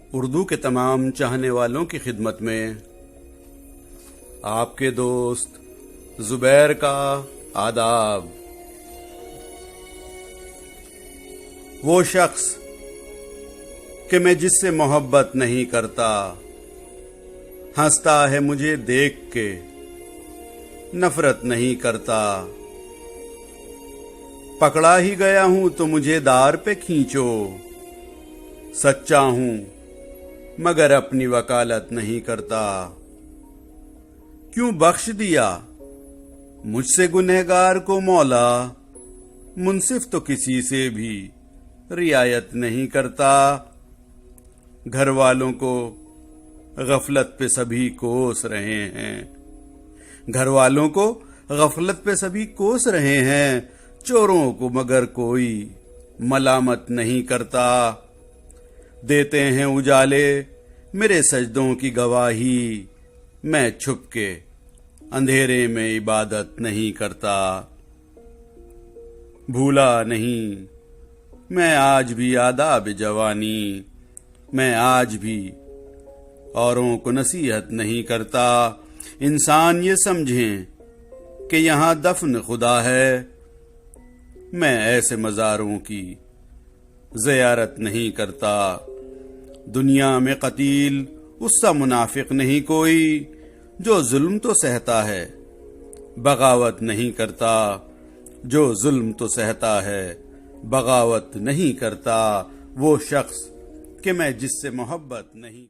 उर्दू के तमाम चाहने वालों की खिदमत में आपके दोस्त जुबैर का आदाब। वो शख्स कि मैं जिससे मोहब्बत नहीं करता, हंसता है मुझे देख के, नफरत नहीं करता। पकड़ा ही गया हूं तो मुझे दार पे खींचो, सच्चा हूं मगर अपनी वकालत नहीं करता। क्यों बख्श दिया मुझसे गुनहगार को मौला, मुंसिफ तो किसी से भी रियायत नहीं करता। घर वालों को गफलत पे सभी कोस रहे हैं, घर वालों को गफलत पे सभी कोस रहे हैं। चोरों को मगर कोई मलामत नहीं करता। देते हैं उजाले मेरे सजदों की गवाही, मैं छुप के अंधेरे में इबादत नहीं करता। भूला नहीं मैं आज भी आदाब जवानी, मैं आज भी औरों को नसीहत नहीं करता। इंसान ये समझें कि यहां दफन खुदा है, मैं ऐसे मज़ारों की ज़ियारत नहीं करता। दुनिया में कतील उससा मुनाफिक नहीं कोई, जो जुल्म तो सहता है बगावत नहीं करता। जो जुल्म तो सहता है बगावत नहीं करता। वो शख्स कि मैं जिससे मोहब्बत नहीं